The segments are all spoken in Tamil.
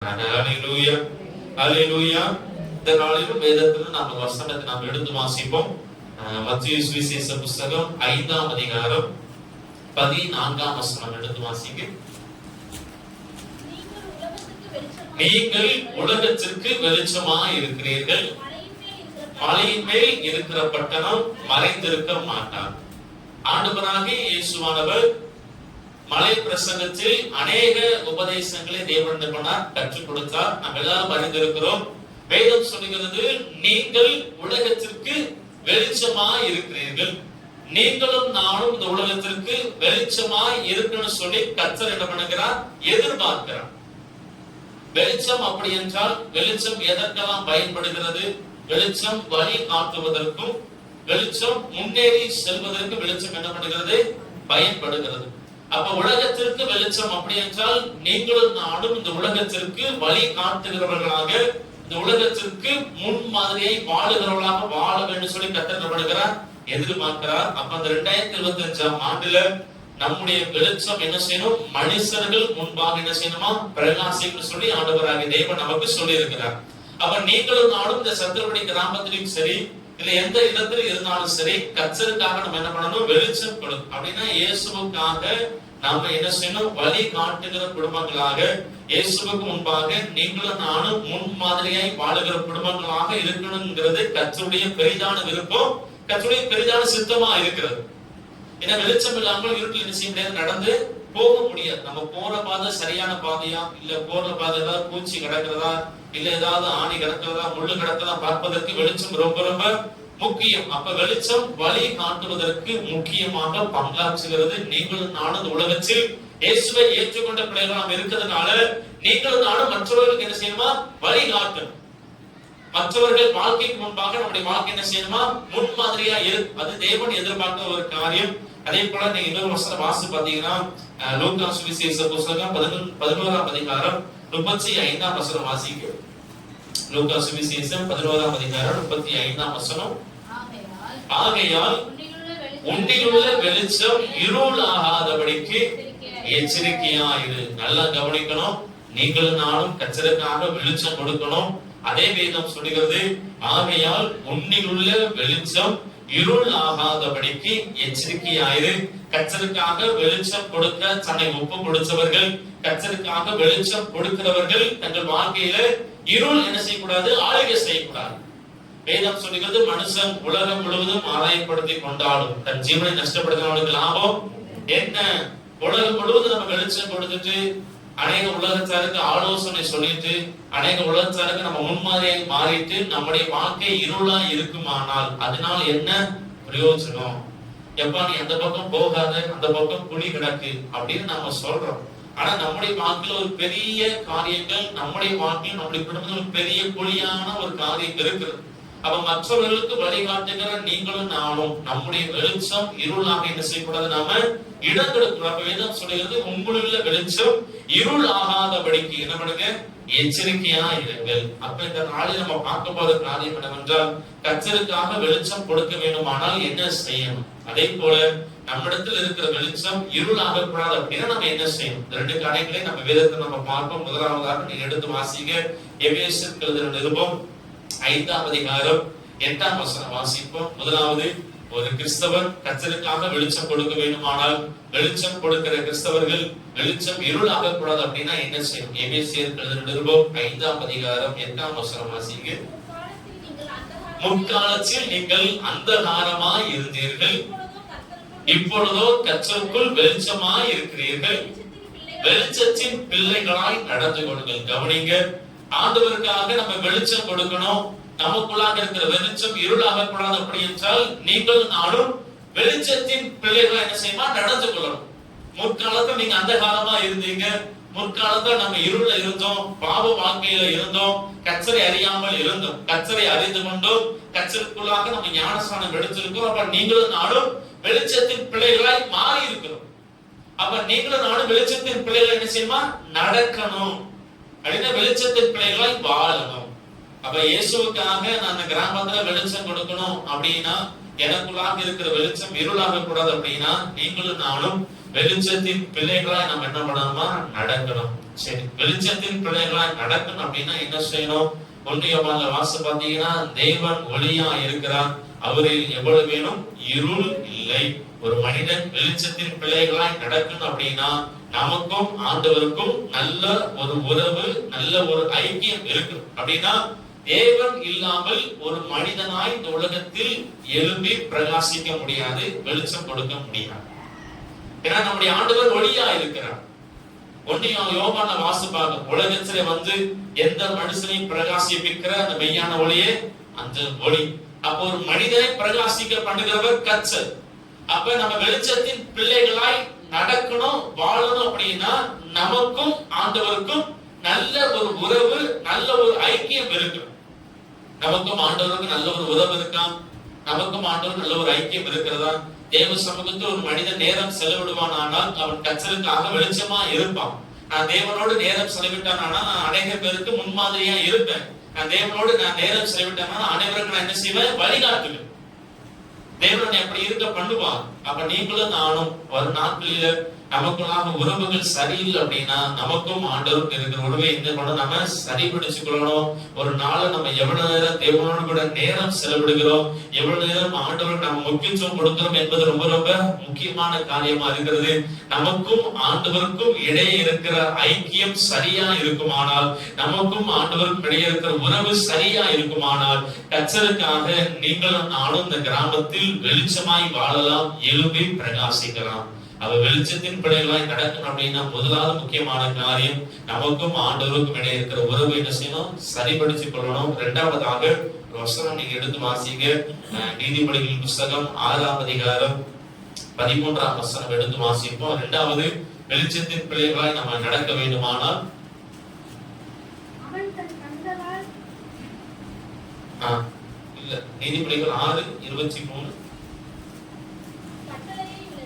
ஹல்லேலூயா, ஹல்லேலூயா. இந்த நாளிலும் வேதத்தில் நாம் வசனத்தை நாம் எடுத்து வாசிப்போம். மத்தேயு சுவிசேஷ புஸ்தகம் 5ஆம் அதிகாரம் 14ஆம் வசனம் எடுத்து வாசிங்க. நீங்கள் உலகத்திற்கு வெளிச்சமாய் இருக்கிறீர்கள். மலையின் மேல் இருக்கிற பட்டணம் மறைந்திருக்க மாட்டார். ஆண்டவராகிய இயேசுவானவர் மலை பிரசங்கத்தில் அநேக உபதேசங்களை தேவன் கற்றுக் கொடுத்தார். நாம் எல்லாரும் அறிந்திருக்கிறோம். வேதம் சொல்லுகிறது, நீங்கள் உலகத்திற்கு வெளிச்சமாய் இருக்கிறீர்கள். நீங்களும் நானும் இந்த உலகத்திற்கு வெளிச்சமாய் இருக்கணும்னு சொல்லி கர்த்தர் என்ன பண்ணுகிறார்? எதிர்பார்க்கிறார். வெளிச்சம் அப்படி என்றால் வெளிச்சம் எதற்கெல்லாம் பயன்படுகிறது? வெளிச்சம் வழி காட்டுவதற்கும், வெளிச்சம் முன்னேறி செல்வதற்கு வெளிச்சம் என்ன பண்ணுகிறது? பயன்படுகிறது. அப்ப உலகத்திற்கு வெளிச்சம் அப்படி என்றால் நீங்களும் நானும் இந்த உலகத்திற்கு வழி காட்டுகிறவர்களாக, இந்த உலகத்திற்கு முன் மாதிரியை வாழுகிறவர்களாக வாழ வேண்டும் சொல்லி கற்றுக்கப்படுகிறார், எதிர்பார்க்கிறார். அப்ப அந்த 2025ஆம் ஆண்டுல நம்முடைய வெளிச்சம் என்ன செய்யணும்? மனுஷர்கள் முன்பாக என்ன செய்யணுமா? பிரகாசிக்கும் சொல்லி ஆண்டவராகிய தேவன் நமக்கு சொல்லி இருக்கிறார். அப்ப நீங்களும் நானும் இந்த சத்திரப்படி கிராமத்திலும் சரி, இல்ல எந்த இடத்துல இருந்தாலும் சரி, கர்த்தருக்காக நம்ம என்ன பண்ணணும்? வெளிச்சம் கொடுக்கும். அப்படின்னா இயேசுவுக்காக நாம என்ன செய்யணும்? வழி காட்டுகிற குடும்பங்களாக, இயேசுவுக்கு முன்பாக நீங்களும் நானும் முன் மாதிரியாய் வாழுகிற குடும்பங்களாக இருக்கணுங்கிறது கர்த்தருடைய பெரிதான விருப்பம், கர்த்தருடைய பெரிதான சித்தமா இருக்கிறது. ஏன்னா வெளிச்சம் இல்லாமல் இருட்டில் என்ன செய்ய முடியாது? நடந்து போக முடியாது. நம்ம போற பாதை சரியான பாதையா, இல்ல போற பாதை ஏதாவது பூச்சி கிடக்கிறதா, இல்ல ஏதாவது ஆணி கிடக்கிறதா, முள்ளு கிடக்கிறதா பார்ப்பதற்கு வெளிச்சம் ரொம்ப ரொம்ப முக்கியம். அப்ப வெளிச்சம் வழி காட்டுவதற்கு முக்கியமாக பங்காற்றுகிறது. நீங்களும் நானும் உலகத்தில் இயேசுவை ஏற்றுக்கொண்ட பிள்ளைகள் நாம் இருக்கிறதுனால நீங்களும் நானும் மற்றவர்களுக்கு என்ன செய்யணுமா? வழி காட்டணும். மற்றவர்கள் வாழ்க்கைக்கு முன்பாக நம்முடைய வாழ்க்கை என்ன செய்யணுமா? முன் மாதிரியா இருக்கு. அது தேவன் எதிர்பார்க்கிற ஒரு காரியம். அதே போல நீங்க இன்னொரு வசனம் வாசி பாத்தீங்கன்னா, லூக்கா சுவிசேஷ புஸ்தகம் 11ஆம் அதிகாரம் 35ஆம் வசனம் வாசிங்க. லூக்கா சுவிசேஷம் 11ஆம் அதிகாரம் 35ஆம் வசனம். ஆகையால் உன்னிலுள்ள வெளிச்சம் இருள் ஆகாதபடிக்கு எச்சரிக்கையாயிரு. நல்லா கவனிக்கணும். நீங்களும் நானும் கர்த்தருக்காக வெளிச்சம் கொடுக்கணும். அதே வேதம் சொல்லுகிறது, ஆகையால் உன்னிலுள்ள வெளிச்சம் இருள் ஆகாதபடிக்கு எச்சரிக்கையாயிரு. கர்த்தருக்காக வெளிச்சம் கொடுக்க தன்னை ஒப்பு கொடுத்தவர்கள், கர்த்தருக்காக வெளிச்சம் கொடுக்கிறவர்கள் தங்கள் வாழ்க்கையில இருள் என்ன செய்யக்கூடாது? ஆளுகை செய்யக்கூடாது. வேதம் சொல்லுகிறது, மனுஷன் உலகம் முழுவதும் ஆதாயப்படுத்தி கொண்டாலும் தன் ஜீவனை நஷ்டப்படுத்தினவனுக்கு லாபம் என்ன? உலகம் முழுவதும் நம்ம வெளிச்சம் கொடுத்துட்டு அநேக உலகத்தாருக்கு ஆலோசனை சொல்லிட்டு, அநேக உலகத்தாருக்கு நம்ம முன்மாதிரியாக மாறிட்டு நம்முடைய வாழ்க்கை இருளா இருக்குமானால் அதனால என்ன பிரயோஜனம்? எப்பா நீ அந்த பக்கம் போகாத, அந்த பக்கம் குழி கிடக்கு அப்படின்னு நம்ம சொல்றோம். ஆனா நம்முடைய வாழ்க்கையில ஒரு பெரிய காரியங்கள், நம்முடைய வாழ்க்கையில் நம்முடைய குடும்பத்தில் பெரிய குழியான ஒரு காரியம் இருக்கிறது. அப்ப மற்றவர்களுக்கு வழிகாட்டுகிற நீங்களும் நானும் நம்முடைய வெளிச்சம் இருளாக என்ன செய்யக்கூடாது? நாம இடம் கொடுக்கிறோம். அப்ப வேதம் சொல்லுகிறது, உங்களுள்ள வெளிச்சம் இருள் ஆகாதபடிக்கு என்ன பண்ணுங்க? எச்சரிக்கையா இருங்கள். அப்ப இந்த நாளில் நம்ம பார்க்க போற காரியம் என்னவென்றால், கர்த்தருக்காக வெளிச்சம் கொடுக்க வேண்டுமானால் என்ன செய்யணும்? அதே போல நம்மிடத்தில் இருக்கிற வெளிச்சம் இருள் ஆகக்கூடாது அப்படின்னா நம்ம என்ன செய்யணும்? இந்த 2 காரியங்களை நம்ம வேதத்தை நம்ம பார்ப்போம். முதலாவதாக நீங்க எடுத்து வாசிங்க. எபேசியருக்கு எழுதின நிருபம் 5ஆம் அதிகாரம் 8ஆம் வசனம் வாசிப்போம். முதலாவது, ஒரு கிறிஸ்தவன் கர்த்தருக்காக வெளிச்சம் கொடுக்க வேண்டுமானால், வெளிச்சம் கொடுக்கிற கிறிஸ்தவர்கள் வெளிச்சம் இருள் ஆகக்கூடாது அப்படின்னா என்ன செய்யும்? எபேசியருக்கு எழுதின நிருபம் 5ஆம் அதிகாரம் 8ஆம் வசனம் வாசிங்க. முற்காலத்தில் நீங்கள் அந்தகாரமாய் இருந்தீர்கள், இப்பொழுதோ கர்த்தருக்குள் வெளிச்சமாய் இருக்கிறீர்கள். வெளிச்சத்தின் பிள்ளைகளாய் நடந்து கொள்ளுங்கள். கவனிங்க, ஆண்டவருக்காக நம்ம வெளிச்சம் கொடுக்கணும். நமக்குள்ளாக இருக்கிற வெளிச்சம் இருளாக கூடாது. அப்படி என்றால் நீங்கள் நானும் வெளிச்சத்தின் பிள்ளைகளை என்ன செய்யமா? நடந்து கொள்ளணும். முற்காலத்துல நீங்க அந்த காலமா இருந்தீங்க, முற்காலத்துல நம்ம இருள இருந்தோம், பாவ வாழ்க்கையில இருந்தோம், கர்த்தரை அறியாமல் இருந்தோம். கர்த்தரை அறிந்து கொண்டோம், கர்த்தருக்குள்ளாக நம்ம ஞானஸ்நானம் எடுத்திருக்கிறோம். அப்ப நீங்களும் நானும் வெளிச்சத்தின் பிள்ளைகளாய் மாறி இருக்கிறோம். அப்ப நீங்களும் நானும் வெளிச்சத்தின் பிள்ளைகளை என்ன செய்யமா? நடக்கணும். அப்படின்னா வெளிச்சத்தின் பிள்ளைகளாய் வாழணும். அப்ப இயேசுவுக்காக நான் அந்த கிராமத்துல வெளிச்சம் கொடுக்கணும் அப்படின்னா, எனக்குள்ளாக இருக்கிற வெளிச்சம் இருளாக கூடாது அப்படின்னா, நீங்களும் நானும் வெளிச்சத்தின் பிள்ளைகளாய் நம்ம என்ன பண்ணணுமா நடக்கணும். சரி, வெளிச்சத்தின் பிள்ளைகளாய் நடக்கணும் அப்படின்னா என்ன செய்யணும்? 1 யோவான்ல வாச பாத்தீங்கன்னா, தேவன் ஒளியா இருக்கிறார், அவரில் எவ்வளவு வேணும் இருள் இல்லை. ஒரு மனிதன் வெளிச்சத்தின் பிள்ளைகளாய் நடக்கணும் அப்படின்னா நமக்கும் ஆண்டவருக்கும் நல்ல ஒரு உறவு, நல்ல ஒரு ஐக்கியம் இருக்கு. அப்படின்னா தேவன் இல்லாமல் ஒரு மனிதனாய் இந்த உலகத்தில் எழும்பி பிரகாசிக்க முடியாது, வெளிச்சம் கொடுக்க முடியாது. ஏன்னா நம்முடைய ஆண்டவர் ஒளியா இருக்கிறார். 1 யோவான்ல வாசிப்பாங்க, உலகத்திலே வந்து எந்த மனுஷனையும் பிரகாசிப்பிக்கிற அந்த மெய்யான ஒளியே அந்த ஒளி. அப்போ ஒரு மனிதனை பிரகாசிக்க பண்ணுகிறவர் கர்த்தர். அப்ப நம்ம வெளிச்சத்தின் பிள்ளைகளாய் நடக்கணும், வாழணும் அப்படின்னா நமக்கும் ஆண்டவருக்கும் நல்ல ஒரு உறவு, நல்ல ஒரு ஐக்கியம் இருக்கு. நமக்கும் ஆண்டவருக்கும் நல்ல ஒரு உறவு இருக்கா? நமக்கும் ஆண்டவர் நல்ல ஒரு ஐக்கியம் இருக்கிறதா? தேவ சமூகத்தில் ஒரு மனிதன் நேரம் செலவிடுவான் ஆனால் அவன் கர்த்தருக்காக வெளிச்சமா இருப்பான். நான் தேவனோடு நேரம் செலவிட்டானா நான் அநேக பேருக்கு முன்மாதிரியா இருப்பேன். நான் தேவனோடு நேரம் செலவிட்டேன்னா அனைவருக்கு நான் என்ன செய்வேன்? வழிகாட்டுவேன். தேவன் எப்படி இருக்க பண்ணுவான். அப்ப நீங்களும் நானும் ஒரு நாட்களில நமக்குள்ளாக உறவுகள் சரியில்லை அப்படின்னா நமக்கும் ஆண்டவருக்கும் இருக்கிற உறவை என்ன பண்ணணும்? நம்ம சரிபடுத்திக்கொள்ளணும். ஒரு நாளை நம்ம எவ்வளவு நேரம் தேவனோடு கூட நேரம் செலவிடுகிறோம், எவ்வளவு நேரம் ஆண்டவருக்கு நம்ம முக்கியத்துவம் கொடுக்கிறோம் என்பது ரொம்ப ரொம்ப முக்கியமான காரியமா இருக்கிறது. நமக்கும் ஆண்டவருக்கும் இடையே இருக்கிற ஐக்கியம் சரியா இருக்குமானால், நமக்கும் ஆண்டவருக்கும் இடையே இருக்கிற உறவு சரியா இருக்குமானால், கர்த்தருக்காக நீங்களும் நானும் இந்த கிராமத்தில் வெளிச்சமாய் வாழலாம், எழும்பி பிரகாசிக்கலாம். அவ வெளிச்சத்தின் பிள்ளைகளாய் நடக்கணும் அப்படின்னா முதலாவது முக்கியமான காரியம் நமக்கும் ஆண்டவருக்கும் இடையே இருக்கிற உறவு என்ன செய்யணும்? சரிபடுத்திக் கொள்ளணும். 2வதாக வசனம் நீங்க எடுத்து வாசிங்க. நீதிமொழிகளின் புஸ்தகம் 6ஆம் அதிகாரம் 13ஆம் வசனம் எடுத்து வாசிப்போம். 2வது வெளிச்சத்தின் பிள்ளைகளாய் நம்ம நடக்க வேண்டுமானால் நீதிமொழிகள் 6:23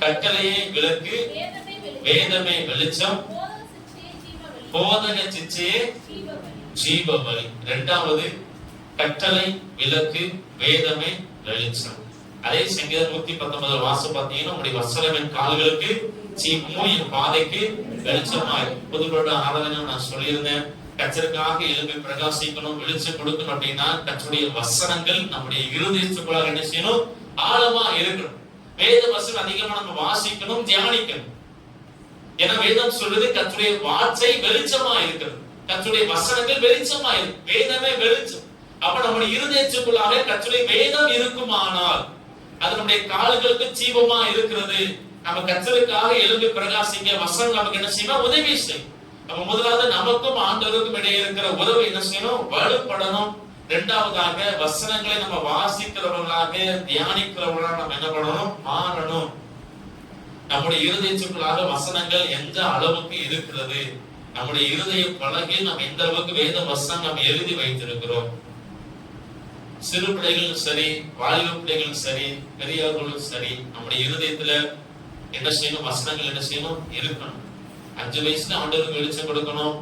கட்டளையே விளக்கு, வேதமே வெளிச்சம், போதக சிச்சையே ஜீவபலி. 2வது கட்டளை விளக்கு, வேதமே வெளிச்சம். அதே சங்கீதம் 119 வாசம் பார்த்தீங்கன்னா, உங்களுடைய வசனம் என் கால்களுக்கு ஜீவமும் என் பாதைக்கு வெளிச்சமாய். புதுப்பட ஆராதனை நான் சொல்லியிருந்தேன், கர்த்தருக்காக எழுப்பி பிரகாசிக்கணும், வெளிச்சம் கொடுக்கணும் அப்படின்னா கர்த்தருடைய வசனங்கள் நம்முடைய இருதயத்துக்குள்ளாக என்ன செய்யணும்? ஆழமா இருக்கணும். வேத வசனம் அதிகமா நம்ம வாசிக்கணும், தியானிக்கணும். ஏன்னா வேதம் சொல்றது கர்த்தருடைய வார்த்தை வெளிச்சமா இருக்கிறது, கர்த்தருடைய வசனங்கள் வெளிச்சமா இருக்கு, வேதமே வெளிச்சம். அப்ப நம்முடைய இருதயத்துக்குள்ளாக கர்த்தருடைய வேதம் இருக்குமானால் அது நம்முடைய கால்களுக்கு ஜீவமா இருக்கிறது. நம்ம கர்த்தருக்காக எழும்பி பிரகாசிக்க வசனம் நமக்கு என்ன செய்யணும்? உதவி செய்யும். நம்ம முதலாவது நமக்கும் ஆண்டவருக்கும் இடையே இருக்கிற உறவு என்ன செய்யணும்? வலுப்படணும். 2வதாக வசனங்களை நம்ம வாசிக்கிறவர்களாக, தியானிக்கிறவர்களாக நம்ம என்ன பண்ணணும்? மாறணும். நம்முடைய இருதயத்துக்குள்ளாக வசனங்கள் எந்த அளவுக்கு இருக்கிறது, நம்முடைய இருதய பலகையில் நம்ம எந்த அளவுக்கு வேத வசனம் நம்ம எழுதி வைத்திருக்கிறோம். சிறு பிள்ளைகளும் சரி, வாலிப பிள்ளைகளும் சரி, பெரியவர்களும் சரி, நம்முடைய இருதயத்துல என்ன செய்யணும்? வசனங்கள் என்ன செய்யணும்? இருக்கணும். 5 வயசுல ஆண்டவருக்கு வெளிச்சம் கொடுக்கணும்,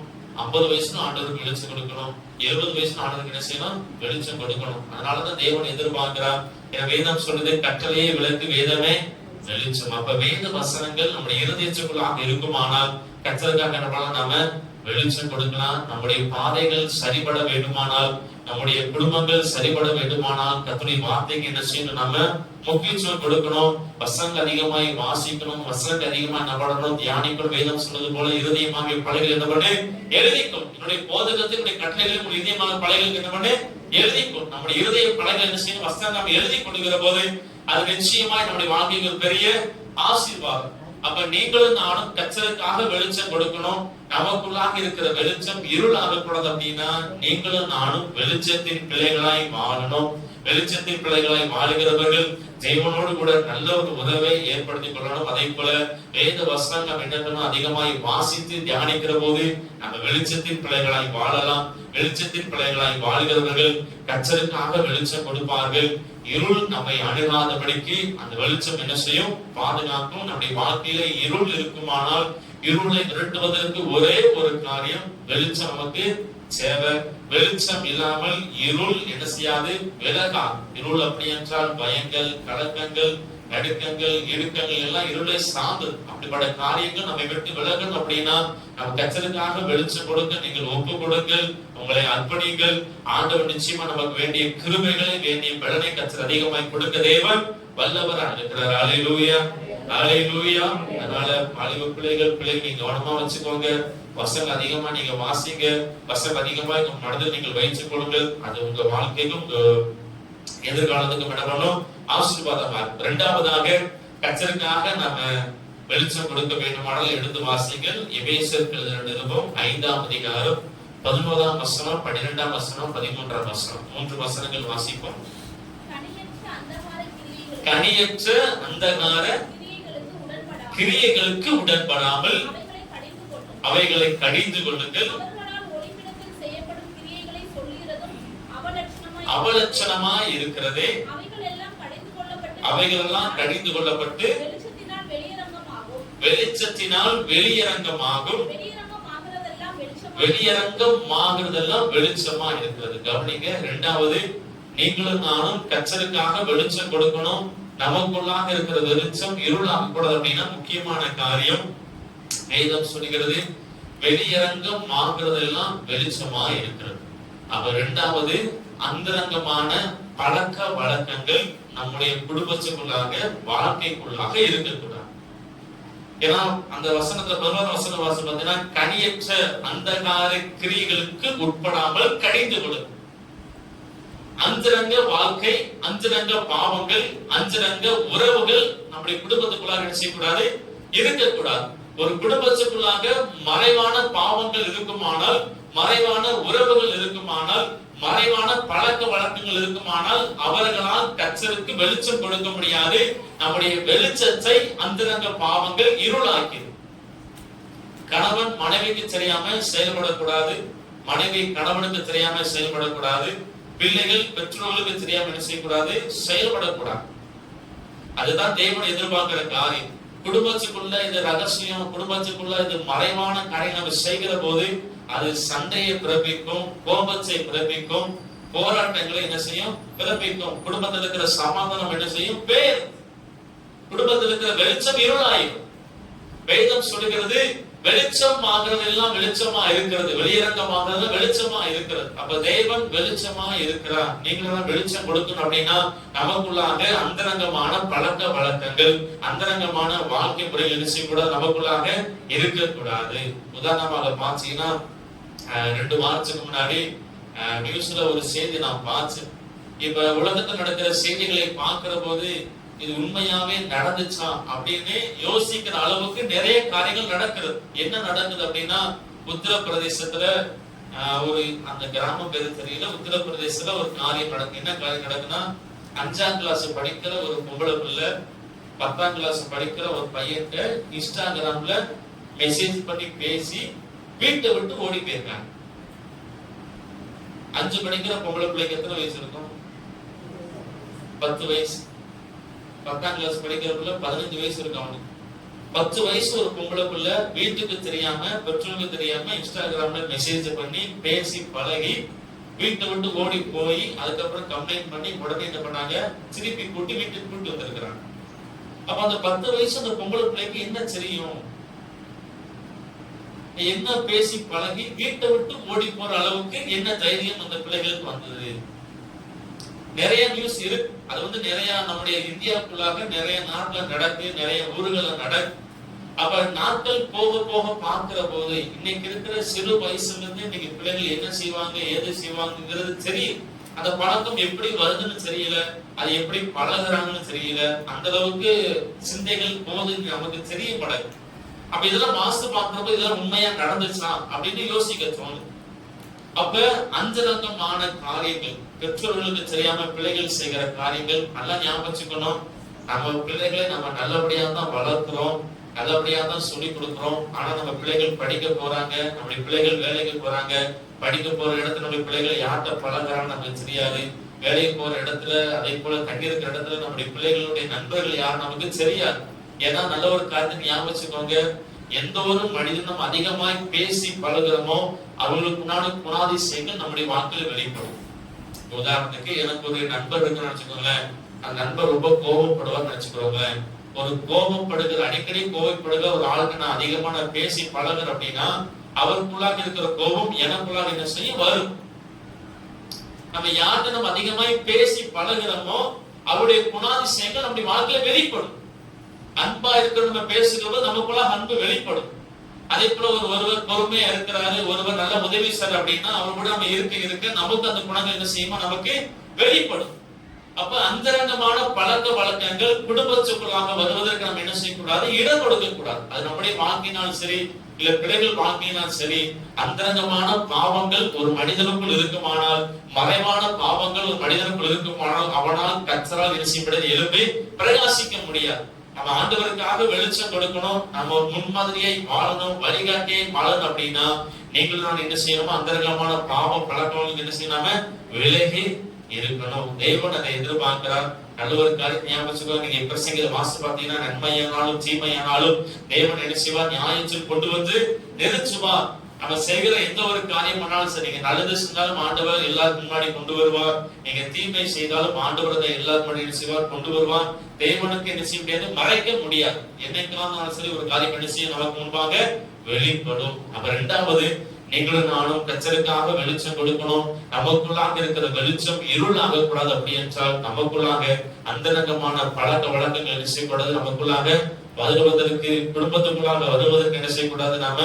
50 வயசுல ஆண்டவருக்கு வெளிச்சம் கொடுக்கணும், 70 வயசுல ஆண்டவருக்கு என்ன செய்யணும்? வெளிச்சம் கொடுக்கணும். அதனாலதான் தேவன் எதிர்பார்க்கிறார். வேதம் சொல்றது கட்டளையே விளக்கு, வேதமே வெளிச்சம். அப்ப வேத வசனங்கள் நம்முடைய இருதயத்துக்குள்ளாக இருக்குமானால் கர்த்தருக்காக என்ன பண்ணலாம்? நாம வெளிச்சம் கொடுக்கலாம். நம்முடைய பாதைகள் சரிபட வேண்டுமானால், நம்முடைய குடும்பங்கள் சரிபட வேண்டுமானால் கர்த்தருடைய வார்த்தைக்கு என்ன செய்யணும்? நம்ம முக்கியத்துவம் கொடுக்கணும். வசனங்கள் அதிகமாய் வாசிக்கணும், வசனங்கள் அதிகமாய் நம்பணும், தியானிக்கணும். வேதம் சொன்னது போல இருதயமாக பலகைகள் என்ன பண்ணு? எழுதிக்கும். என்னுடைய போதகத்தை கட்டளைகள் இதயமாக பலகைகள் என்ன பண்ணு? எழுதிக்கும். நம்முடைய இருதய பலகைகள் என்ன செய்யணும்? வசனம் நாம் எழுதி கொள்கிற போது அது நிச்சயமாய் நம்முடைய வாழ்க்கைக்கு ஒரு பெரிய ஆசீர்வாதம். அப்ப நீங்களும் நானும் கர்த்தருக்காக வெளிச்சம் கொடுக்கணும். நமக்குள்ளாக இருக்கிற வெளிச்சம் இருள் ஆகக்கூடாது அப்படின்னா நீங்களும் நானும் வெளிச்சத்தின் பிள்ளைகளாய் வாழணும். வெளிச்சத்தின் பிள்ளைகளாய் வாழுகிறவர்கள் தேவனோடு கூட நல்ல ஒரு உறவை ஏற்படுத்திக் கொள்ளணும். அதே போல வேத வசனம் நம்ம என்ன பண்ணணும்? அதிகமாய் வாசித்து தியானிக்கிற போது நம்ம வெளிச்சத்தின் பிள்ளைகளாய் வாழலாம். வெளிச்சத்தின் பிள்ளைகளாய் வாழ்கிறவர்கள் கர்த்தருக்காக வெளிச்சம் கொடுப்பார்கள். இருள் நம்மை அணுகாதபடிக்கு அந்த வெளிச்சம் என்ன செய்யும்? பாதுகாக்கும். நம்முடைய வாழ்க்கையில இருள் இருக்குமானால் இருளை விரட்டுவதற்கு ஒரே ஒரு காரியம், வெளிச்சம் நமக்கு தேவை. வெளிச்சம் இல்லாமல் இருள் என்ன செய்யாது? விலகா. இருள் அப்படி என்றால் பயங்கள், கலக்கங்கள், நடுக்கங்கள் இடுக்கங்கள் எல்லாம் இருளை சார்ந்து அப்படிப்பட்ட காரியங்கள் நம்மை விட்டு விலகணும் அப்படின்னா நம்ம கர்த்தருக்காக வெளிச்சம் கொடுக்க நீங்கள் ஒப்பு கொடுங்கள், உங்களை அர்ப்பணிங்கள். ஆண்டவர் நிச்சயமா நமக்கு வேண்டிய கிருபைகளை வேண்டிய பலனை கர்த்தர் அதிகமாய் கொடுக்க தேவன் வல்லவராக இருக்கிறார். அல்லேலூயா, அல்லேலூயா. அதனால வாலிப பிள்ளைகள் நீங்க கவனமா வச்சுக்கோங்க. வசனம் அதிகமா நீங்க வாசிங்க, வசனம் அதிகமா உங்க மனதில் நீங்கள் வைத்துக் கொள்ளுங்கள். அது உங்க வாழ்க்கைக்கும் உங்க எதிர்காலத்துக்கும் இடமனும் ஆசீர்வாதமா இருக்கும். இரண்டாவதாக கர்த்தருக்காக நம்ம வெளிச்சம் கொடுக்க வேண்டுமானால் எடுத்து வாசிங்கள். எபேசியருக்கு எழுதின நிருபம் 5ஆம் அதிகாரம் 11ஆம் வசனம், 12ஆம் வசனம், 13ஆம் வசனம், 3 வசனங்கள் வாசிப்போம். கனியற்ற அந்தகார கிரியைகளுக்கு உடன்படாமல் அவைகளை கடிந்து கொள்ளுங்கள். அவலட்சணமாய் இருக்கிறதே அவைகளெல்லாம் கடிந்து கொள்ளப்பட்டு வெளிச்சத்தினால் வெளியரங்கமாகும். வெளியரங்கமாகிறதெல்லாம் வெளிச்சமா இருக்கிறது. கவனிங்க. இரண்டாவது, நீங்களும் நானும் கர்த்தருக்காக வெளிச்சம் கொடுக்கணும். நமக்குள்ளாக இருக்கிற வெளிச்சம் இருளாக கூடாது அப்படின்னா முக்கியமான காரியம் வேதம் சொல்கிறது வெளியரங்கம் ஆகிறதெல்லாம் வெளிச்சமா இருக்கிறது. அப்ப இரண்டாவது, அந்தரங்கமான பழக்க வழக்கங்கள் நம்முடைய குடும்பத்துக்குள்ளாக வாழ்க்கைக்குள்ளாக இருக்கக்கூடாது. ஏன்னா அந்த வசனத்துல 11 வசனம் வாசம் பார்த்தீங்கன்னா கனியற்ற அந்தகார கிரியைகளுக்கு உட்படாமல் கடிந்து கொள்ளும். அந்தரங்க வாழ்க்கை, அந்தரங்க பாவங்கள், அந்தரங்க உறவுகள் நம்முடைய குடும்பத்துக்குள்ளாக என்ன செய்யக்கூடாது, இருக்கக்கூடாது. ஒரு குடும்பத்துக்குள்ளாக மறைவான பாவங்கள் இருக்குமானால், மறைவான உறவுகள் இருக்குமானால், மறைவான பழக்க வழக்கங்கள் இருக்குமானால் அவர்களால் கர்த்தருக்கு வெளிச்சம் கொடுக்க முடியாது. நம்முடைய வெளிச்சத்தை அந்தரங்க பாவங்கள் இருளாக்கிடும். கணவன் மனைவிக்கு தெரியாம செயல்படக்கூடாது, மனைவி கணவனுக்கு தெரியாம செயல்படக்கூடாது, பிள்ளைகள் பெற்றோர்களுக்கு தெரியாம என்ன செய்யக்கூடாது, செயல்படக்கூடாது. அதுதான் தேவன் எதிர்பார்க்கிற காரியம். குடும்பத்துக்குள்ள இது ரகசியம், குடும்பத்துக்குள்ள இது மறைவான காரியம் நம்ம செய்கிற போது அது சண்டையை பிறப்பிக்கும், கோபத்தை பிறப்பிக்கும், போராட்டங்களை என்ன செய்யும், பிறப்பிக்கும். குடும்பத்தில் இருக்கிற சமாதானம் என்ன செய்யும், பேர் குடும்பத்தில் இருக்கிற வெளிச்சம் இருளாயிரும். வேதம் சொல்லுகிறது வெளிச்சம் ஆகிறது எல்லாம் வெளிச்சமா இருக்கிறது, வெளியரங்கமாகிறது வெளிச்சமா இருக்கிறது. அப்ப தேவன் வெளிச்சமா இருக்கிறார். நீங்களும் வெளிச்சம் கொடுக்கணும் அப்படின்னா நமக்குள்ளாக அந்தரங்கமான பழக்க வழக்கங்கள், அந்தரங்கமான வாழ்க்கை முறைகள் என்ன செய்யக்கூடாது, நமக்குள்ளாக இருக்கக்கூடாது. உதாரணமாக பாத்தீங்கன்னா 2 வாரத்துக்கு முன்னாடி நியூஸ்ல ஒரு செய்தி நான் பார்த்தேன். இப்ப உலகத்தில் நடக்கிற செய்திகளை பார்க்கிற போது இது உண்மையாவே நடந்துச்சா அப்படின்னு யோசிக்கிற அளவுக்கு நிறைய காரியங்கள் நடக்குது. என்ன நடக்குது அப்படின்னா உத்தரப்பிரதேசத்துல ஒரு அந்த கிராமம் பேரு தெரியல, உத்தரப்பிரதேசத்துல ஒரு காரியம் நடக்கு. என்ன காரியம் நடக்குன்னா 5ஆம் கிளாஸ் படிக்கிற ஒரு பொம்பளை பிள்ளை 10ஆம் கிளாஸ் படிக்கிற ஒரு பையன்கிட்ட இன்ஸ்டாகிராம்ல மெசேஜ் பண்ணி பேசி வீட்டை விட்டு ஓடி போயிருக்காங்க. 5 படிக்கிற பொம்பளை பிள்ளைக்கு எத்தனை வயசு இருக்கும், 10 வயசு. 10ஆம் கிளாஸ் படிக்கிறதுல 15 வயசு இருக்கு அவனுக்கு. 10 வயசு ஒரு பொம்பளை பிள்ளை வீட்டுக்கு தெரியாம, பெற்றோருக்கு தெரியாம இன்ஸ்டாகிராம்ல மெசேஜ் பண்ணி பேசி பழகி வீட்டை விட்டு ஓடி போய் அதுக்கப்புறம் கம்ப்ளைண்ட் பண்ணி உடனே என்ன பண்ணாங்க, திருப்பி கூட்டி வீட்டுக்கு கூட்டி வந்திருக்கிறாங்க. அப்ப அந்த 10 வயசு அந்த பொம்பளை பிள்ளைக்கு என்ன தெரியும், என்ன பேசி பழகி வீட்டை விட்டு ஓடி போற அளவுக்கு என்ன தைரியம் அந்த பிள்ளைகளுக்கு வந்தது? நிறைய நியூஸ் இருக்கு. அது நிறைய நம்முடைய இந்தியாவுக்குள்ளாக நிறைய நாட்டுல நடக்கு, நிறைய ஊர்கள்ல நடக்கு. அப்ப நாட்கள் போக போக பார்க்கிற போது இன்னைக்கு இருக்கிற சிறு வயசுல இருந்து இன்னைக்கு பிள்ளைகள் என்ன செய்வாங்க, ஏது செய்வாங்கிறது தெரியும். அந்த பழக்கம் எப்படி வருதுன்னு தெரியல, அது எப்படி பழகுறாங்கன்னு தெரியல. அந்த அளவுக்கு சிந்தைகள் போகுதுன்னு நமக்கு தெரியப்படாது. அப்ப இதெல்லாம் வாஸ்து பார்க்கிறப்ப இதெல்லாம் உண்மையா நடந்துச்சா அப்படின்னு யோசிக்க தோணுது. அப்ப அந்தரங்கமான காரியங்கள், பெற்றோர்களுக்கு தெரியாம பிள்ளைகள் செய்கிற காரியங்கள் நல்லா ஞாபகம் வச்சுக்கணும். நம்ம பிள்ளைகளை நம்ம நல்லபடியா தான் வளர்க்கிறோம், நல்லபடியா தான் சொல்லி கொடுக்கிறோம். ஆனா நம்ம பிள்ளைகள் படிக்க போறாங்க, நம்முடைய பிள்ளைகள் வேலைக்கு போறாங்க, படிக்க போற இடத்துல நம்முடைய பிள்ளைகளை யார்கிட்ட பழகுறான்னு நமக்கு தெரியாது. வேலைக்கு போற இடத்துல, அதே போல தங்கியிருக்கிற இடத்துல நம்முடைய பிள்ளைகளுடைய நண்பர்கள் யார் நமக்கு தெரியாது. ஏன்னா நல்ல ஒரு காரியத்தை ஞாபகம் வச்சுக்கோங்க, எந்த ஒரு மனிதனும் அதிகமாய் பேசி பழகுறோமோ அவங்களுக்கு முன்னாடி குணாதிசயங்கள் நம்முடைய வாழ்க்கையில வெளிப்படும். உதாரணத்துக்கு எனக்கு ஒரு நண்பர் இருக்குன்னு வச்சுக்கோங்களேன், அந்த நண்பர் ரொம்ப கோபப்படுவார்னு நினைச்சுக்கிறோங்க. ஒரு கோபப்படுகிற, அடிக்கடி கோபப்படுகிற ஒரு ஆளுக்கு நான் அதிகமான பேசி பழகுற அப்படின்னா அவருக்குள்ளாக இருக்கிற கோபம் எனக்குள்ளாக என்ன செய்யும், வரும். நம்ம யார்கிட்ட நம்ம அதிகமாய் பேசி பழகுறோமோ அவருடைய குணாதிசயங்கள் நம்முடைய வாழ்க்கையில வெளிப்படும். அன்பா இருக்கிற நம்ம பேசுகிறோம், நமக்குள்ள அன்பு வெளிப்படும். அதே போல ஒருவர் பொறுமையா இருக்கிறாரு, ஒருவர் நல்ல உதவி சார் அப்படின்னா அவர் கூட நம்ம இருக்க நமக்கு அந்த குணங்கள் என்ன செய்யுமா, நமக்கு வெளிப்படும். அப்ப அந்தரங்கமான பழக்க வழக்கங்கள் குடும்பத்துக்குள்ளாக வருவதற்கு நம்ம என்ன செய்யக்கூடாது, இடம் கொடுக்க கூடாது. அது நம்முடைய வாழ்க்கையினால் சரி, இல்ல பிள்ளைகள் வாழ்க்கையினால் சரி, அந்தரங்கமான பாவங்கள் ஒரு மனிதனுக்குள் இருக்குமானால், மறைவான பாவங்கள் ஒரு மனிதனுக்குள் இருக்குமானால் அவனால் கர்த்தரால் என்ன செய்யப்படாது, எழுப்பி பிரகாசிக்க முடியாது. நம்ம ஆண்டவருக்காக வெளிச்சம் கொடுக்கணும், நம்ம ஒரு முன்மாதிரியை வாழணும், வழிகாட்டியை வாழணும் அப்படின்னா நீங்கள் நான் என்ன செய்யணுமோ அந்தரங்கமான பாவம் பழக்கம் என்ன செய்யலாம விலகி இருக்கணும். தேவன் அதை எதிர்பார்க்கிறார். நல்ல ஒரு காரியத்தை ஞாபகம், நீங்க பிரசங்கில வாசி பார்த்தீங்கன்னா நன்மையானாலும் தீமையானாலும் தேவன் என்ன செய்வார், நியாயத்தில் கொண்டு வந்து நிறுத்துவார். நம்ம செய்கிற எந்த ஒரு காரியம் பண்ணாலும் சரி, நீங்க நல்லது செஞ்சாலும் ஆண்டவர் எல்லாரும் முன்னாடி கொண்டு வருவார், நீங்க தீமை செய்தாலும் ஆண்டவர் அதை எல்லாரும் முன்னாடி என்ன செய்வார், கொண்டு வருவார். தேவனுக்கு என்ன செய்ய முடியாது, மறைக்க முடியாது. என்னைக்காலும் சரி ஒரு காரியம் என்ன செய்ய நமக்கு முன்பாக வெளிப்படும். அப்ப இரண்டாவது, நீங்களும் நானும் கர்த்தருக்காக வெளிச்சம் கொடுக்கணும். நமக்குள்ளாக இருக்கிற வெளிச்சம் இருளாக கூடாது. அப்படி என்றால் நமக்குள்ளாக அந்தரங்கமான பழக்க வழக்கங்கள் என்ன செய்யக்கூடாது, நமக்குள்ளாக வருவதற்கு, குடும்பத்துக்குள்ளாக வருவதற்கு என்ன செய்யக்கூடாது, நாம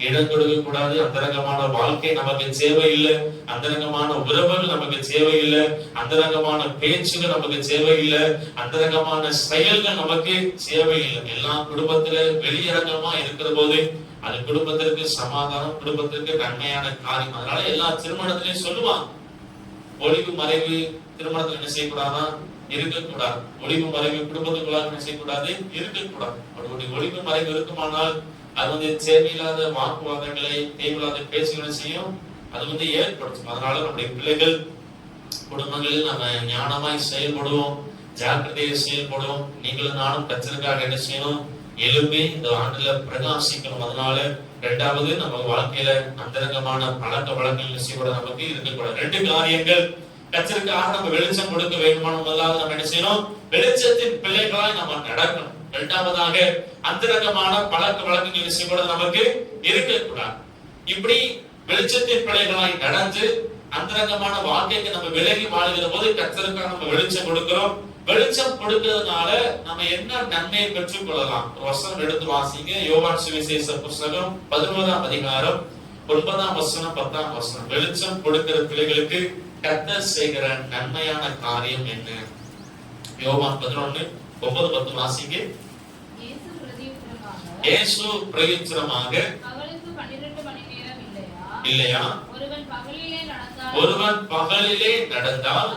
இடம் கொடுக்க கூடாது. அந்தரங்கமான வாழ்க்கை நமக்கு தேவையில்லை, அந்தரங்கமான உறவுகள் நமக்கு தேவையில்லை, அந்தரங்கமான பேச்சுகள் நமக்கு தேவையில்லை, அந்தரங்கமான செயல்கள் நமக்கு தேவையில்லை. எல்லாம் குடும்பத்துல வெளியரங்கமா இருக்கிற போது அது குடும்பத்திற்கு சமாதானம், குடும்பத்திற்கு நன்மையான காரியம். அதனால எல்லா திருமணத்திலையும் சொல்லுவாங்க, ஒளிவு மறைவு திருமணத்துல என்ன செய்யக்கூடாதா, இருக்கக்கூடாது. ஒளிவு மறைவு குடும்பத்துக்குள்ளாக என்ன செய்யக்கூடாது, இருக்கக்கூடாது. ஒளிவு மறைவு இருக்குமானால் அது தேவையில்லாத வாக்குவாதங்களை, தேவையில்லாத பேச்சுகளை செய்யும், அது ஏற்படுத்தும். அதனால நம்முடைய பிள்ளைகள் குடும்பங்களில் நம்ம ஞானமாய் செயல்படுவோம், ஜாக்கிரதையை செயல்படுவோம். நீங்களும் நானும் கர்த்தருக்காக என்ன செய்யணும், எழுப்பி இந்த ஆண்டுல பிரகாசிக்கணும். அதனால இரண்டாவது, நம்ம வாழ்க்கையில அந்தரங்கமான பழக்க வழக்கங்கள் செய்யக்கூட நமக்கு இருக்கக்கூடாது. ரெண்டு காரியங்கள் கர்த்தருக்காக நம்ம வெளிச்சம் கொடுக்க வேண்டுமான, முதலாவது நம்ம என்ன செய்யணும், வெளிச்சத்தின் பிள்ளைகளாய் நம்ம நடக்கணும். இரண்டாவதாக அந்தரங்கமான பழக்க வழக்கங்கள் செய்யக்கூட நமக்கு இருக்கக்கூடாது. இப்படி வெளிச்சத்தின் பிள்ளைகளாய் நடந்து அந்தரங்கமான வாழ்க்கைக்கு நம்ம விலகி வாழ்கிற போது கர்த்தருக்காக நம்ம வெளிச்சம் கொடுக்கிறோம். வெளிச்சம் கொடுக்கிறதுனால நம்ம என்ன நன்மையை பெற்றுக் கொள்ளலாம்? வசனம் எடுத்து வாசிங்க. யோவான் சுவிசேஷ புஸ்தகம் 11ஆம் அதிகாரம் 9ஆம் வசனம் 10ஆம் வசனம். வெளிச்சம் கொடுக்கிற பிள்ளைகளுக்கு கர்த்தர் செய்கிற நன்மையான காரியம் என்ன? யோவான் 11:9-10 வாசிங்க. இயேசு பிரயுத்தரமாக, பகலுக்கு 12 மணி நேரம் இல்லையா? ஒருவன் பகலிலே நடந்தால்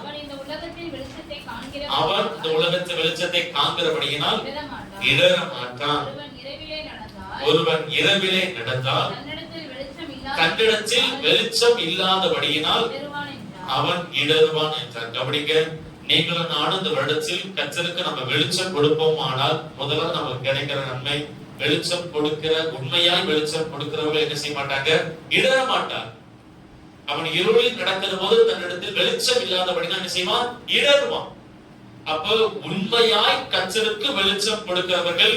அவன் இந்த உலகத்தின் வெளிச்சத்தை காண்கிறபடியினால் இடர மாட்டான். ஒருவன் இரவிலே நடந்தால் தன்னிடத்தில் வெளிச்சம் இல்லாதபடியினால் அவன் இடருவான் என்றார். கவனிக்க, நீங்களும் நானும் இந்த வருடத்தில் கர்த்தருக்கு நம்ம வெளிச்சம் கொடுப்போம். ஆனால் முதல்ல நமக்கு கிடைக்கிற நன்மை, வெளிச்சம் கொடுக்கிற, உண்மையாய் வெளிச்சம் கொடுக்கிறவங்க என்ன செய்ய மாட்டாங்க, இடர மாட்டார். அவன் இருளில் நடக்கிற போது தன்னிடத்தில் வெளிச்சம் இல்லாதபடிதான் என்ன செய்வான், இடருவான். அப்ப உண்மையாய் கர்த்தருக்கு வெளிச்சம் கொடுக்கிறவர்கள்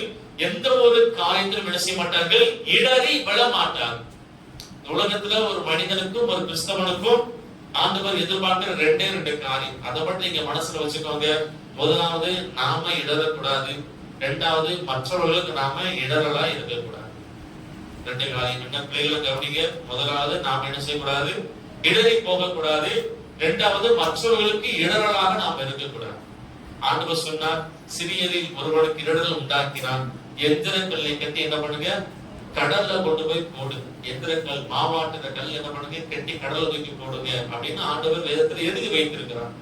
எந்த ஒரு காரியத்திலும் என்ன செய்ய மாட்டார்கள், இடறி விழ மாட்டார். உலகத்துல ஒரு மனிதனுக்கும் ஒரு கிறிஸ்தவனுக்கும் ஆண்டவர் எதிர்பார்க்கிற ரெண்டு காரியம். அதை மட்டும் நீங்க மனசுல வச்சுக்கோங்க. முதலாவது, நாம இடரக்கூடாது. இரண்டாவது, மற்றவர்களுக்கு நாம இடரலா இருக்கக்கூடாது. ரெண்டு காரியம் என்ன பிள்ளைகளை கவனிங்க. முதலாவது, நாம என்ன செய்யக்கூடாது, இடறி போகக்கூடாது. இரண்டாவது, மற்றவர்களுக்கு இடரலாக நாம் இருக்கக்கூடாது. ஆண்டவர் சொன்னார், சிறியரில் ஒருவனுக்கு இடரல் உண்டாக்கினான், எந்திரக்கல்லை கட்டி என்ன பண்ணுங்க, கடல்ல கொண்டு போய் போடுங்க. எந்திரக்கல், மாவாட்டுற கல் என்ன பண்ணுங்க, கட்டி கடல்ல தூக்கி போடுங்க அப்படின்னு ஆண்டவர் வேதத்துல எழுதி வைத்திருக்கிறார்.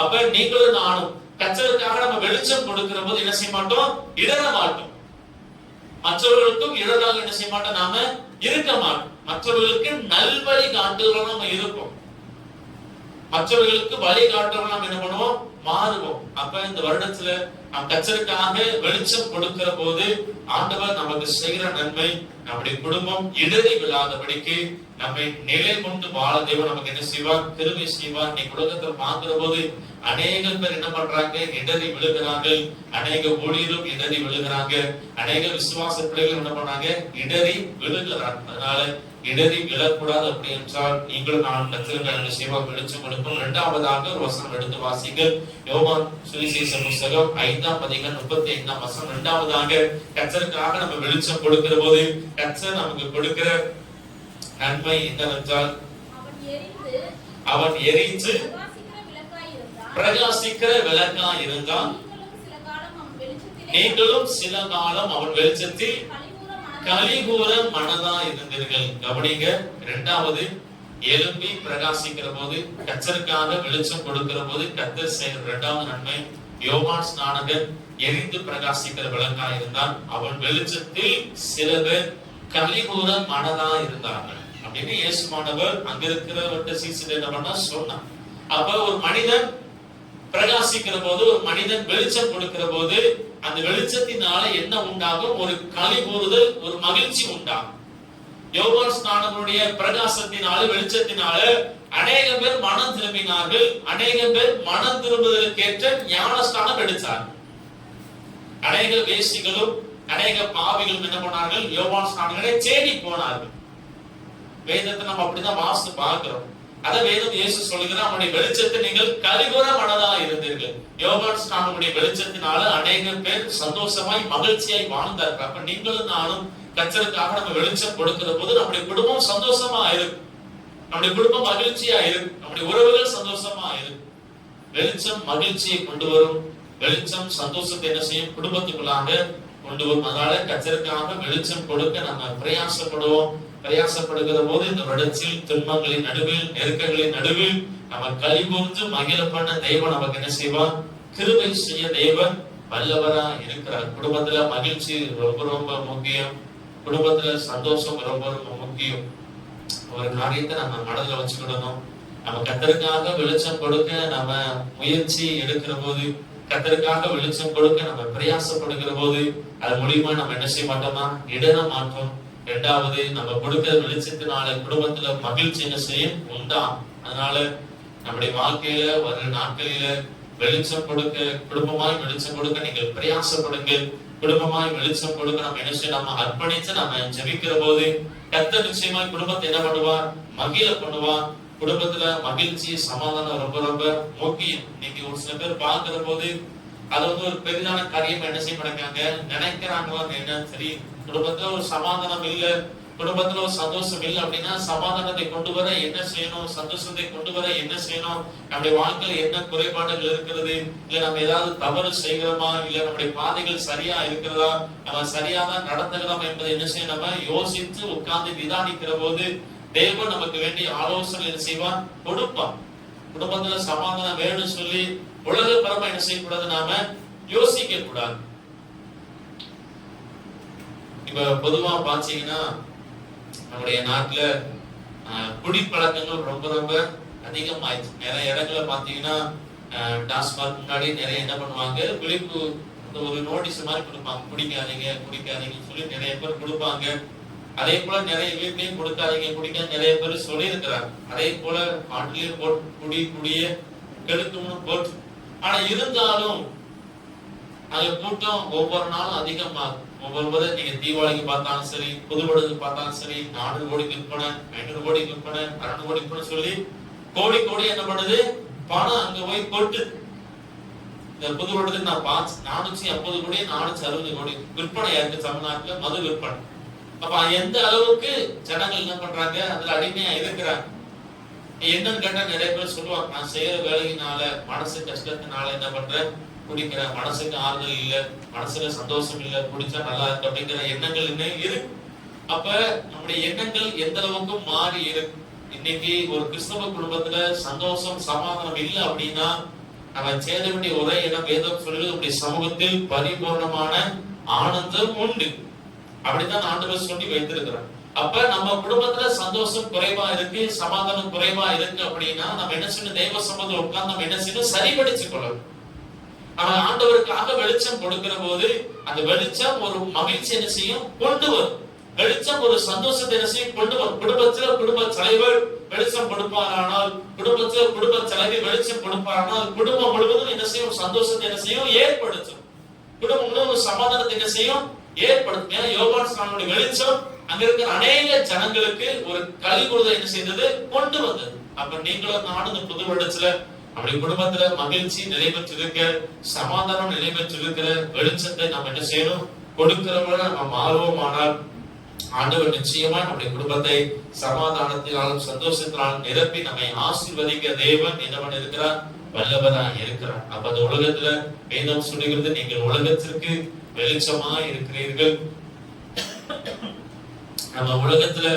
அப்ப நீங்களும் நானும் கர்த்தருக்காக நம்ம வெளிச்சம் கொடுக்கிற போது என்ன செய்ய மாட்டோம், இடர மாட்டோம். மற்றவர்களுக்கும் இடராக என்ன செய்ய மாட்டோம், நாம இருக்க மாட்டோம். மற்றவர்களுக்கு நல்வழி காட்டுகிறோம் நம்ம இருப்போம். மற்றவர்களுக்கு வழிகாட்டவும் நாம் என்ன பண்ணுவோம், மாறுவோம். அப்ப இந்த வருடத்துல நாம் கர்த்தருக்காக வெளிச்சம் கொடுக்கிற போது ஆண்டவர் நமக்கு செய்கிற நன்மை, நம்முடைய குடும்பம் இடறி விழாதபடிக்கு நம்மை நிலை கொண்டு வாழ தேவன் நமக்கு என்ன செய்வார், கிருபை செய்வார். நீ உலகத்தை பார்க்கிற போது அநேக பேர் என்ன பண்றாங்க, இடறி விழுகிறார்கள். அநேக ஊழியரும் இடறி விழுகிறாங்க. அநேக விசுவாச பிள்ளைகள் என்ன பண்றாங்க, இடறி விழுகிறாங்க. அதனால இடறி விழக்கூடாது. அப்படி என்றால் நீங்களும் நான் கர்த்தருக்கு செய்வார் வெளிச்சம் கொடுக்கும். இரண்டாவதாக ஒரு வசனம் எடுத்து வாசிங்கள். யோவான் சுவிசேஷ புஸ்தகம் 5ஆம் அதிகாரம் 35ஆம் வசனம். இரண்டாவதாக கர்த்தருக்காக நம்ம வெளிச்சம் கொடுக்கிற போது கர்த்தர் நமக்கு கொடுக்கிற நன்மை என்னவென்றால், அவன் எரிந்து பிரகாசிக்கிற விளக்காய் இருந்தான். நீங்களும் சில காலம் அவன் வெளிச்சத்தில் கலிகூர மனதா இருந்தீர்கள். கவனிங்க, இரண்டாவது எழும்பி பிரகாசிக்கிற போது கர்த்தருக்காக வெளிச்சம் கொடுக்கிற போது கர்த்தர் செய்கிற இரண்டாவது நன்மை, யோவான் ஸ்நானகன் எரிந்து பிரகாசிக்கிற விளக்காய் இருந்தான். அவன் வெளிச்சத்தில் சில பேர் கலிகூர மனதா இருந்தார்கள் அப்படின்னு இயேசுவானவர் அங்க இருக்கிற சீசர் என்ன பண்ணா சொன்னான். அப்ப ஒரு மனிதன் பிரகாசிக்கிற போது, ஒரு மனிதன் வெளிச்சம் கொடுக்கிற போது அந்த வெளிச்சத்தினால என்ன உண்டாகும், ஒரு களி கூறுதல், ஒரு மகிழ்ச்சி உண்டாகும். யோவான் ஸ்நானகனுடைய பிரகாசத்தினால, வெளிச்சத்தினால அநேக பேர் மனம் திரும்பினார்கள். அநேக பேர் மனம் திரும்புவதற்கேற்ற ஞான ஸ்நானம் எடுத்தார்கள். அநேக வேசிகளும் அநேக பாவிகளும் என்ன பண்ணார்கள், யோவான் ஸ்நானகனை தேடி போனார்கள். வேதத்தை நம்ம அப்படிதான் வாசித்து பார்க்கிறோம். அத வேதம் இயேசு சொல்லுகிறார், அவனுடைய வெளிச்சத்தை நீங்கள் கலிகூர மனதா இருந்தீர்கள். யோவான் ஸ்நானனுடைய வெளிச்சத்தினால அநேக பேர் சந்தோஷமாய் மகிழ்ச்சியாய் வாழ்ந்தார்கள். அப்ப நீங்களும் நானும் கர்த்தருக்காக நம்ம வெளிச்சம் கொடுக்கிற போது நம்முடைய குடும்பம் சந்தோஷமா இருக்கும், நம்முடைய குடும்பம் மகிழ்ச்சியா இருக்கும், நம்முடைய உறவுகள் சந்தோஷமா இருக்கும். வெளிச்சம் மகிழ்ச்சியை கொண்டு வரும். வெளிச்சம் சந்தோஷத்தை என்ன செய்யும், குடும்பத்துக்குள்ளாக கொண்டு வரும். அதனால கர்த்தருக்காக வெளிச்சம் கொடுக்க நம்ம பிரயாசப்படுவோம். பிரயாசப்படுகிற போது இந்த வருடத்தில் துன்பங்களின் நடுவில், நெருக்கங்களின் நடுவில் நம்ம கலிகூர்ந்து மகிழ பண்ண தேவன் நமக்கு என்ன செய்வார், கிருபை செய்ய தேவன் வல்லவரா இருக்கிறார். குடும்பத்துல மகிழ்ச்சி ரொம்ப ரொம்ப முக்கியம். குடும்பத்துல சந்தோஷம் ரொம்ப ரொம்ப முக்கியம். ஒரு காரியத்தை நம்ம மனதில் வச்சுக்கிடணும். நம்ம கர்த்தருக்காக வெளிச்சம் கொடுக்க நம்ம முயற்சி எடுக்கிற போது, கர்த்தருக்காக வெளிச்சம் கொடுக்க நம்ம பிரயாசப்படுகிற போது அது மூலியமா நம்ம என்ன செய்ய மாட்டோமா, இடர மாட்டோம். இரண்டாவது, நம்ம கொடுக்கிற வெளிச்சத்தினால குடும்பத்துல மகிழ்ச்சி என்ன செய்யும், உண்டாம். அதனால நம்முடைய வாழ்க்கையில வர நாட்களில வெளிச்சம் கொடுக்க, குடும்பமாய் வெளிச்சம் கொடுக்க நீங்கள் பிரயாசப்படுங்க. குடும்பமாய் வெளிச்சம் கொடுக்க நம்ம என்ன செய்ய, நம்ம அர்ப்பணிச்சு நம்ம ஜெபிக்கிற போது கர்த்தர் நிச்சயமாய் குடும்பத்தை என்ன பண்ணுவார், மகிழ பண்ணுவார். குடும்பத்துல மகிழ்ச்சி சமாதானம் ரொம்ப ரொம்ப முக்கியம். இன்னைக்கு ஒரு சில பேர் பார்க்கிற போது அது ஒரு பெரிதான காரியம் என்ன செய்ய மாட்டாங்க, நினைக்கிறாங்க என்ன சரி, குடும்பத்துல ஒரு சமாதானம் இல்ல, குடும்பத்துல ஒரு சந்தோஷம் இல்லை அப்படின்னா சமாதானத்தை கொண்டு வர என்ன செய்யணும், சந்தோஷத்தை கொண்டு வர என்ன செய்யணும், நம்முடைய வாழ்க்கையில என்ன குறைபாடுகள் இருக்கிறது, இல்ல நம்ம ஏதாவது தவறு செய்கிறோமா, இல்ல நம்முடைய பாதைகள் சரியா இருக்கிறதா, நம்ம சரியாதான் நடந்துகிறோம் என்பதை என்ன செய்யணும், நம்ம யோசித்து உட்கார்ந்து நிதானிக்கிற போது தேவன் நமக்கு வேண்டிய ஆலோசனை என்ன செய்வான், கொடுப்பான். குடும்பத்துல சமாதானம் வேணும்னு சொல்லி உலக பரமா என்ன செய்யக்கூடாது, நாம யோசிக்க கூடாது. இப்ப பொதுவா பாத்தீங்கன்னா நம்முடைய நாட்டுல குடிப்பழக்கங்கள் ரொம்ப ரொம்ப அதிகமாயிடுச்சு. நிறைய இடங்களை பாத்தீங்கன்னா டாஸ்மாக் முன்னாடி நிறைய என்ன பண்ணுவாங்க, விழிப்பு ஒரு நோட்டீஸ் மாதிரி கொடுப்பாங்க, குடிக்காதீங்க குடிக்காதீங்கன்னு சொல்லி நிறைய பேர் கொடுப்பாங்க. அதே போல நிறைய வீட்லயும் கொடுக்காதீங்க குடிக்க நிறைய பேர் சொல்லி இருக்கிறாங்க. அதே போல நாட்டிலேயே போட்டு குடிய கெடுக்கும்னு போட்டு, ஆனா இருந்தாலும் அது கூட்டம் ஒவ்வொரு நாளும் அதிகமாகும். ஒவ்வொரு முறை நீங்க தீபாவளிக்கு பார்த்தாலும் சரி, புதுவடுக்கு பார்த்தாலும் சரி, 400 கோடி விற்பனை, 500 கோடி விற்பனை, 600 கோடி விற்பனை சொல்லி கோடி கோடி என்ன பண்ணுது, பணம் அங்க போய் கொட்டு. இந்த புதுவடுக்கு நான் 450 கோடி 460 கோடி விற்பனை இருக்கு தமிழ்நாட்டுல மது விற்பனை. அப்ப எந்த அளவுக்கு ஜனங்கள் என்ன பண்றாங்க, அதுல அடிமையா இருக்கிறாங்க. என்னன்னு கேட்டா நிறைய பேர் சொல்லுவாங்க, நான் செய்யற வேலையினால மனசு கஷ்டத்தினால என்ன பண்றேன், குடிக்கிறேன், மனசுக்கு ஆறுதல் இல்ல, மனசுல சந்தோஷம் இல்ல, குடிச்சா நல்லா இருக்கு அப்படிங்கிற எண்ணங்கள் என்ன இருக்கு. அப்ப நம்முடைய எண்ணங்கள் எந்த அளவுக்கு மாறி இருக்கு. இன்னைக்கு ஒரு கிறிஸ்தவ குடும்பத்துல சந்தோஷம் சமாதானம் இல்லை அப்படின்னா நம்ம சேர வேண்டிய ஒரே இடம் வேதம் சொல்லுது, நம்முடைய சமூகத்தில் பரிபூர்ணமான ஆனந்தம் உண்டு. அப்படித்தான் ஆண்டவர் சொல்லி வைத்திருக்கிறார். அப்ப நம்ம குடும்பத்துல சந்தோஷம் குறைவா இருக்கு, சமாதானம் குறைவா இருக்கு அப்படின்னா நம்ம என்ன செய்யணும்? தேவ சமூகத்துல உட்கார்ந்து நம்ம என்ன செய்யணும்? சரிபடிச்சு கொள்ளணும். நம்ம ஆண்டவருக்காக வெளிச்சம் கொடுக்கிற போது அந்த வெளிச்சம் ஒரு மகிழ்ச்சி என்ன செய்யும்? கொண்டு வரும். வெளிச்சம் ஒரு சந்தோஷத்தை என்ன செய்யும்? கொண்டு வரும். குடும்பத்துல குடும்ப தலைவர் வெளிச்சம் கொடுப்பாரானால், குடும்பத்துல குடும்ப தலைவி வெளிச்சம் கொடுப்பாரானால், குடும்பம் முழுவதும் என்ன செய்யும்? சந்தோஷத்தை என்ன செய்யும்? ஏற்படுத்தும். குடும்பம் முழுவதும் சமாதானத்தை என்ன செய்யும்? ஏற்படுத்தும். ஏன்னா யோவான் ஸ்நானனுடைய வெளிச்சம் அங்க இருக்கிற அநேக ஜனங்களுக்கு ஒரு கலிகுறுதலை என்ன செய்தது? கொண்டு வந்தது. அப்ப நீங்களும் நானும் இந்த புது வருடத்துல அப்படி குடும்பத்துல மகிழ்ச்சி நிலைபெற்றிருக்க, சமாதானம் நிலைபெற்றிருக்கிற வெளிச்சத்தை நம்ம என்ன செய்யணும்? கொடுக்கிறவங்க நம்ம மாறுவோமானால் ஆண்டவர் நிச்சயமா நம்முடைய குடும்பத்தை சமாதானத்தினாலும் சந்தோஷத்தினாலும் நிரப்பி நம்மை ஆசீர்வதிக்க தேவன் என்னவன் இருக்கிறார்? வல்லவரா இருக்கிறார். அப்ப அந்த உலகத்துல வேதம் சொல்லுகிறது, நீங்கள் உலகத்திற்கு வெளிச்சமா இருக்கிறீர்கள். நம்ம உலகத்துல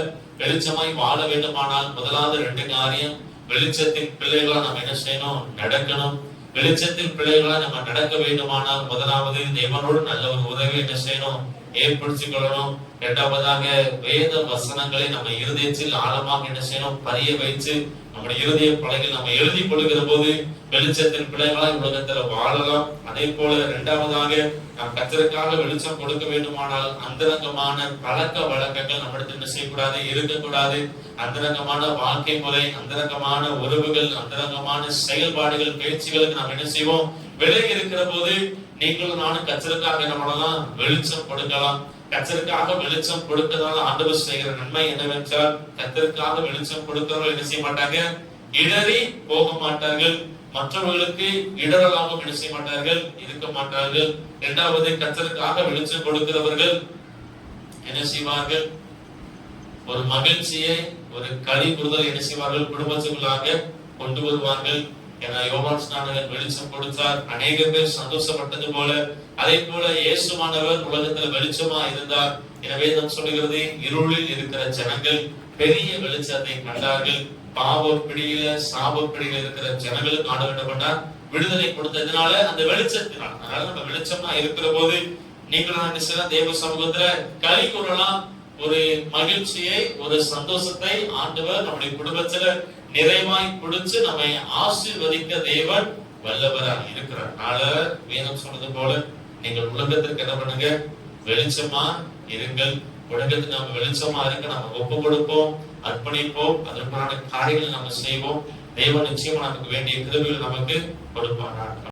வெளிச்சமாய் வாழ வேண்டுமானால் முதலாவது 2 காரியம், வெளிச்சத்தின் பிள்ளைகளா நம்ம என்ன செய்யணும்? நடக்கணும். வெளிச்சத்தின் பிள்ளைகளா நம்ம நடக்க வேண்டுமானால் முதலாவது தேவனோடு நல்ல ஒரு உறவை என்ன செய்யணும்? ஏற்படுத்திக் கொள்ளணும். 2வதாக வேத வசனங்களை நம்ம இருதயத்தில் ஆழமாக என்ன செய்யணும்? பதிய வைத்து நம்முடைய இருதய பலகையில் நம்ம எழுதி கொள்கிற போது வெளிச்சத்தின் பிள்ளைகளாய் உலகத்துல வாழலாம். அதே போல 2வதாக நாம் கர்த்தருக்காக வெளிச்சம் கொடுக்க வேண்டுமானால் அந்தரங்கமான பழக்க வழக்கங்கள் நம்மிடத்தில் என்ன செய்யக்கூடாது? இருக்கக்கூடாது. அந்தரங்கமான வாழ்க்கை முறை, அந்தரங்கமான உறவுகள், அந்தரங்கமான செயல்பாடுகள், பேச்சுகளுக்கு நாம் என்ன செய்வோம்? விலகி இருக்கிற போது நீங்களும் நானும் கர்த்தருக்காக என்ன பண்ணலாம்? வெளிச்சம் கொடுக்கலாம். கர்த்தருக்காக வெளிச்சம் கொடுக்கிறதால ஆண்டவர் செய்கிற நன்மை என்னவென்றால், கர்த்தருக்காக வெளிச்சம் கொடுக்கிறவர்கள் என்ன செய்ய மாட்டாங்க? இடறி போக மாட்டார்கள். மற்றவர்களுக்கு இடரலாகவும் என்ன செய்ய மாட்டார்கள்? இருக்க மாட்டார்கள். 2வது, கர்த்தருக்காக வெளிச்சம் கொடுக்கிறவர்கள் என்ன செய்வார்கள்? ஒரு மகிழ்ச்சியை, ஒரு கலிகுறுதலை என்ன செய்வார்கள்? குடும்பத்துக்குள்ளாக கொண்டு வருவார்கள். ஏன்னா யோவான் ஸ்நானகர் வெளிச்சம் கொடுத்தார், அநேக பேர் சந்தோஷப்பட்டது போல, அதே போல இயேசுவானவர் உலகத்துல வெளிச்சமா இருந்தார். எனவே நாம் சொல்லுகிறது, இருளில் இருக்கிற ஜனங்கள் பெரிய வெளிச்சத்தை கண்டார்கள். பாவ பிடியில, சாப பிடியில இருக்கிற ஜனங்களுக்கு ஆட வேண்டும் விடுதலை கொடுத்ததுனால, அந்த வெளிச்சத்தினால். அதனால நம்ம வெளிச்சமா இருக்கிற போது நீங்களும் என்ன செய்யலாம்? தேவ சமூகத்துல களி கூறலாம். ஒரு மகிழ்ச்சியை, ஒரு சந்தோஷத்தை ஆண்டவர் நம்முடைய குடும்பத்துல நிறைவாய் கொடுத்து நம்மை ஆசீர்வதிக்க தேவன் வல்லவராக இருக்கிறார். வேதம் சொன்னது போல நீங்கள் உலகத்திற்கு என்ன பண்ணுங்க? வெளிச்சமா இருங்கள். உலகத்துக்கு நம்ம வெளிச்சமா இருக்க நம்ம ஒப்பு கொடுப்போம், அர்ப்பணிப்போம், அதற்கான காரியங்களை நம்ம செய்வோம். தேவன் நிச்சயமா நமக்கு வேண்டிய கிருபைகளை நமக்கு கொடுப்பார்.